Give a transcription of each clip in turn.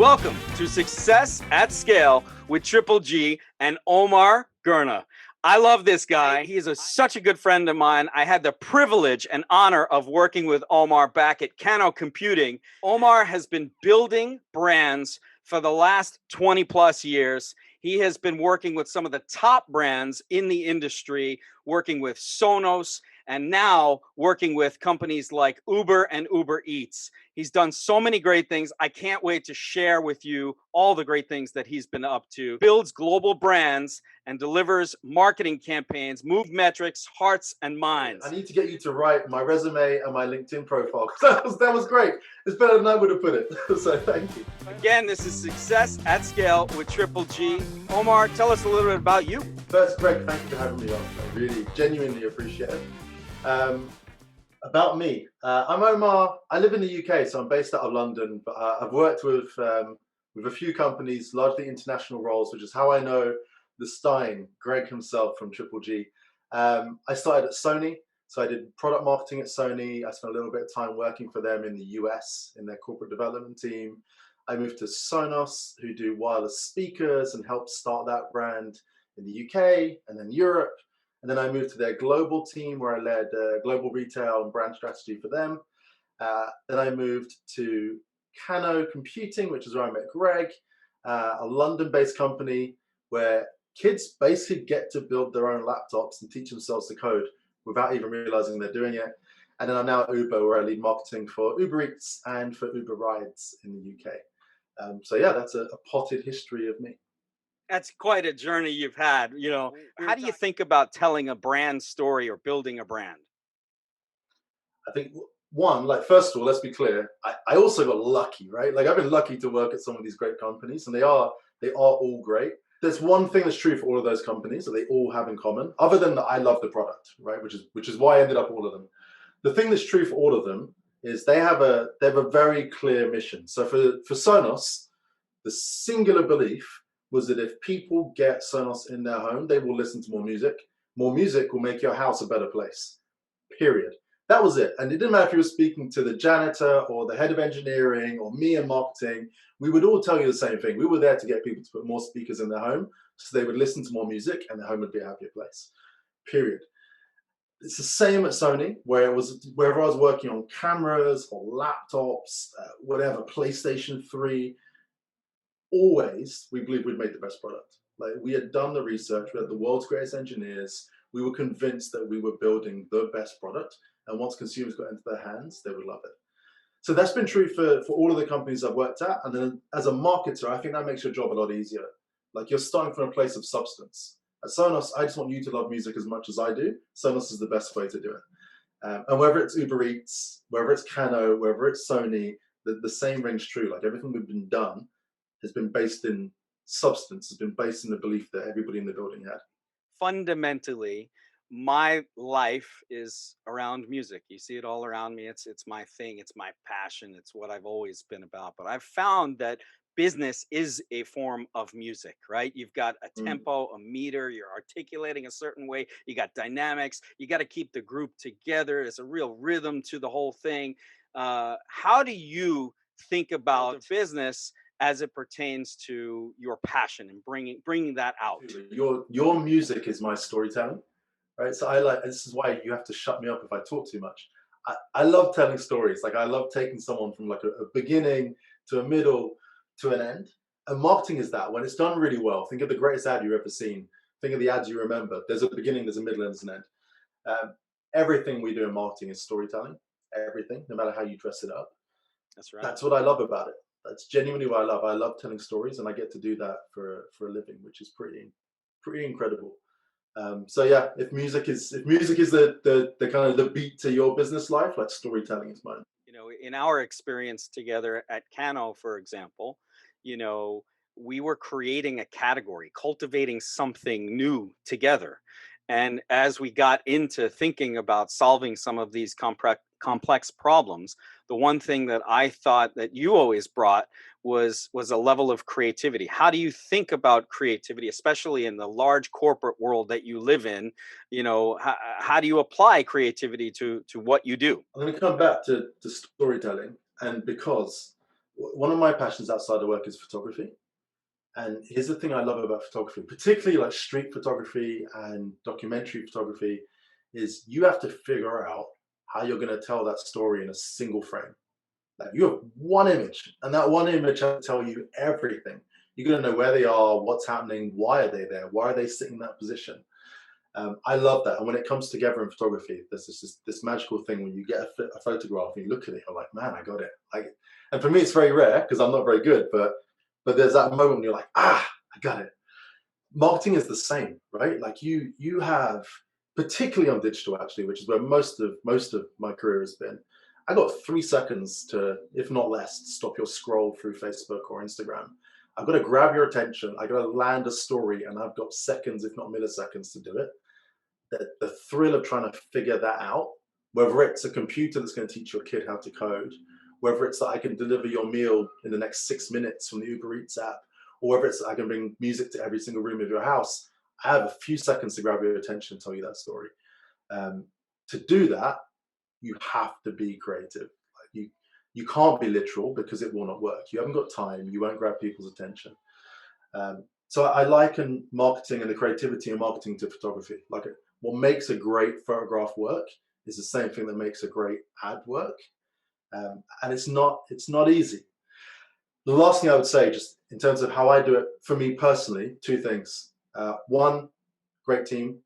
Welcome to Success at Scale with Triple G and Omar Gurnah. I love this guy. He is such a good friend of mine. I had the privilege and honor of working with Omar back at Cano Computing. Omar has been building brands for the last 20 plus years. He has been working with some of the top brands in the industry, working with Sonos, and now working with companies like Uber and Uber Eats. He's done so many great things. I can't wait to share with you all the great things that he's been up to. Builds global brands and delivers marketing campaigns, move metrics, hearts, and minds. I need to get you to write my resume and my LinkedIn profile, because that was great. It's better than I would have put it. So thank you. Again, this is Success at Scale with Triple G. Omar, tell us a little bit about you. First, Greg, thank you for having me on. I really genuinely appreciate it. About me, I'm Omar. I live in the UK, so I'm based out of London, but I've worked with a few companies, largely international roles, which is how I know the Stein, Gregg himself from Triple G. I started at Sony, so I did product marketing at Sony. I spent a little bit of time working for them in the US in their corporate development team. I moved to Sonos, who do wireless speakers, and helped start that brand in the UK and then Europe. And then I moved to their global team, where I led global retail and brand strategy for them. Then I moved to Cano Computing, which is where I met Gregg, a London-based company where kids basically get to build their own laptops and teach themselves to code without even realizing they're doing it. And then I'm now at Uber, where I lead marketing for Uber Eats and for Uber Rides in the UK. So yeah, that's a potted history of me. That's quite a journey you've had. How do you think about telling a brand story or building a brand? I think one, like, first of all, let's be clear. I also got lucky, right? Like, I've been lucky to work at some of these great companies, and they are all great. There's one thing that's true for all of those companies that they all have in common, other than that I love the product, right? Which is why I ended up all of them. The thing that's true for all of them is they have a very clear mission. So for Sonos, the singular belief was that if people get Sonos in their home, they will listen to more music. More music will make your house a better place, period. That was it. And it didn't matter if you were speaking to the janitor or the head of engineering or me in marketing, we would all tell you the same thing. We were there to get people to put more speakers in their home so they would listen to more music and their home would be a happier place, period. It's the same at Sony, wherever I was working on cameras or laptops, whatever, PlayStation 3, always we believed we'd made the best product. Like, we had done the research, we had the world's greatest engineers, we were convinced that we were building the best product, and once consumers got into their hands, they would love it. So that's been true for all of the companies I've worked at. And then as a marketer, I think that makes your job a lot easier. Like, you're starting from a place of substance. At Sonos, I just want you to love music as much as I do. Sonos is the best way to do it. And whether it's Uber Eats, whether it's Cano, whether it's Sony, the same rings true. Like, everything we've been done has been based in substance, has been based in the belief that everybody in the building had. Fundamentally, my life is around music. You see it all around me. It's my thing. It's my passion. It's what I've always been about. But I've found that business is a form of music, right? You've got a tempo, a meter, you're articulating a certain way, you got dynamics, you got to keep the group together. There's a real rhythm to the whole thing. How do you think about business as it pertains to your passion and bringing that out? Your music is my storytelling, right? So this is why you have to shut me up if I talk too much. I love telling stories. Like, I love taking someone from like a beginning to a middle to an end. And marketing is that. When it's done really well, think of the greatest ad you've ever seen. Think of the ads you remember. There's a beginning, there's a middle, and there's an end. Everything we do in marketing is storytelling. Everything, no matter how you dress it up. That's right. That's what I love about it. That's genuinely what I love. I love telling stories, and I get to do that for a living, which is pretty incredible. So yeah, if music is the kind of the beat to your business life, like, storytelling is mine. In our experience together at Cano, for example, we were creating a category, cultivating something new together. And as we got into thinking about solving some of these complex problems, the one thing that I thought that you always brought was a level of creativity. How do you think about creativity, especially in the large corporate world that you live in? How do you apply creativity to what you do? I'm going to come back to storytelling, and because one of my passions outside of work is photography. And here's the thing I love about photography, particularly like street photography and documentary photography, is you have to figure out how you're going to tell that story in a single frame. Like you have one image, and that one image has to tell you everything. You're going to know where they are, what's happening, why are they there, why are they sitting in that position. I love that. And when it comes together in photography, there's this magical thing when you get a photograph and you look at it, you're like, man, I got it. Like, and for me, it's very rare because I'm not very good, but there's that moment when you're like, I got it. Marketing is the same, right? Like you have, particularly on digital actually, which is where most of my career has been. I got 3 seconds to, if not less, stop your scroll through Facebook or Instagram. I've got to grab your attention. I got to land a story, and I've got seconds, if not milliseconds, to do it. The thrill of trying to figure that out, whether it's a computer that's going to teach your kid how to code, whether it's that I can deliver your meal in the next 6 minutes from the Uber Eats app, or whether it's that I can bring music to every single room of your house, I have a few seconds to grab your attention and tell you that story. To do that, you have to be creative. Like you can't be literal because it will not work. You haven't got time. You won't grab people's attention. So I liken marketing and the creativity in marketing to photography. Like what makes a great photograph work is the same thing that makes a great ad work. And it's not easy. The last thing I would say, just in terms of how I do it, for me personally, 2 things. One, great team.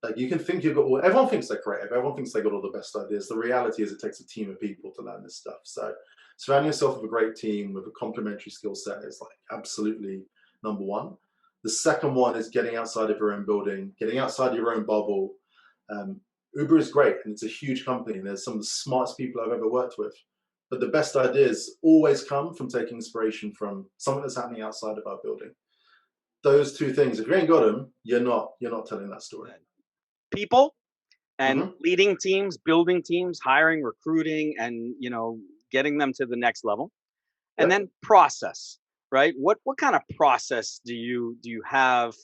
Like you can think you've got everyone thinks they're creative. Everyone thinks they got all the best ideas. The reality is it takes a team of people to learn this stuff. So surrounding yourself with a great team with a complementary skill set is like absolutely number one. The second one is getting outside of your own building, getting outside your own bubble. Uber is great and it's a huge company and there's some of the smartest people I've ever worked with. But the best ideas always come from taking inspiration from something that's happening outside of our building. Those 2 things, if you ain't got them, you're not telling that story. People and leading teams, building teams, hiring, recruiting, and getting them to the next level. And then process, right? What kind of process do you have,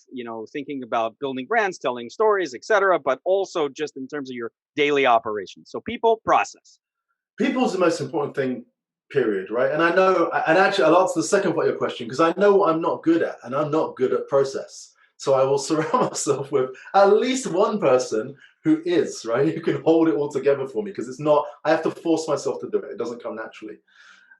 thinking about building brands, telling stories, etc., but also just in terms of your daily operations. So people, process. People is the most important thing, period, right? And I know, and actually I'll answer the second part of your question because I know what I'm not good at, and I'm not good at process. So I will surround myself with at least one person who is, right, who can hold it all together for me, because it's not, I have to force myself to do it. It doesn't come naturally.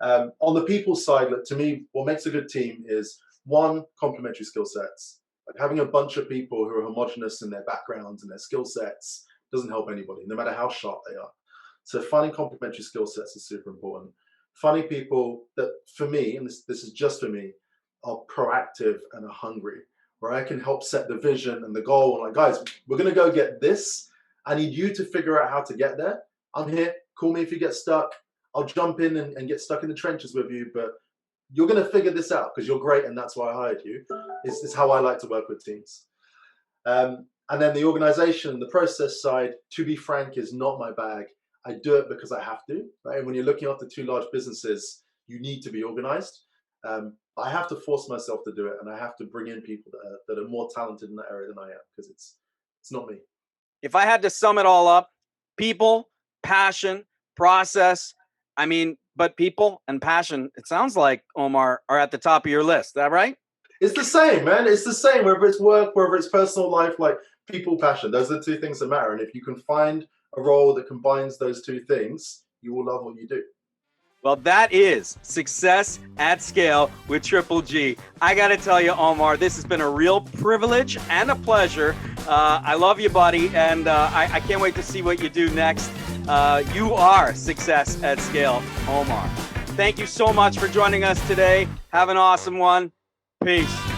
On the people side, to me, what makes a good team is, one, complementary skill sets. Like having a bunch of people who are homogenous in their backgrounds and their skill sets doesn't help anybody, no matter how sharp they are. So finding complementary skill sets is super important. Finding people that, for me, and this is just for me, are proactive and are hungry, where I can help set the vision and the goal. And like, guys, we're going to go get this. I need you to figure out how to get there. I'm here. Call me if you get stuck. I'll jump in and get stuck in the trenches with you, but you're going to figure this out because you're great and that's why I hired you. It's how I like to work with teams. And then the organization, the process side, to be frank, is not my bag. I do it because I have to, right? And when you're looking after 2 large businesses, you need to be organized. I have to force myself to do it, and I have to bring in people that are more talented in that area than I am, because it's not me. If I had to sum it all up, people, passion, process, but people and passion, it sounds like, Omar, are at the top of your list. Is that right? It's the same, man. It's the same, whether it's work, whether it's personal life, like people, passion. Those are the 2 things that matter. And if you can find a role that combines those 2 things, you will love what you do. Well, that is Success at Scale with Triple G. I got to tell you, Omar, this has been a real privilege and a pleasure. I love you, buddy, and I can't wait to see what you do next. You are Success at Scale, Omar. Thank you so much for joining us today. Have an awesome one. Peace.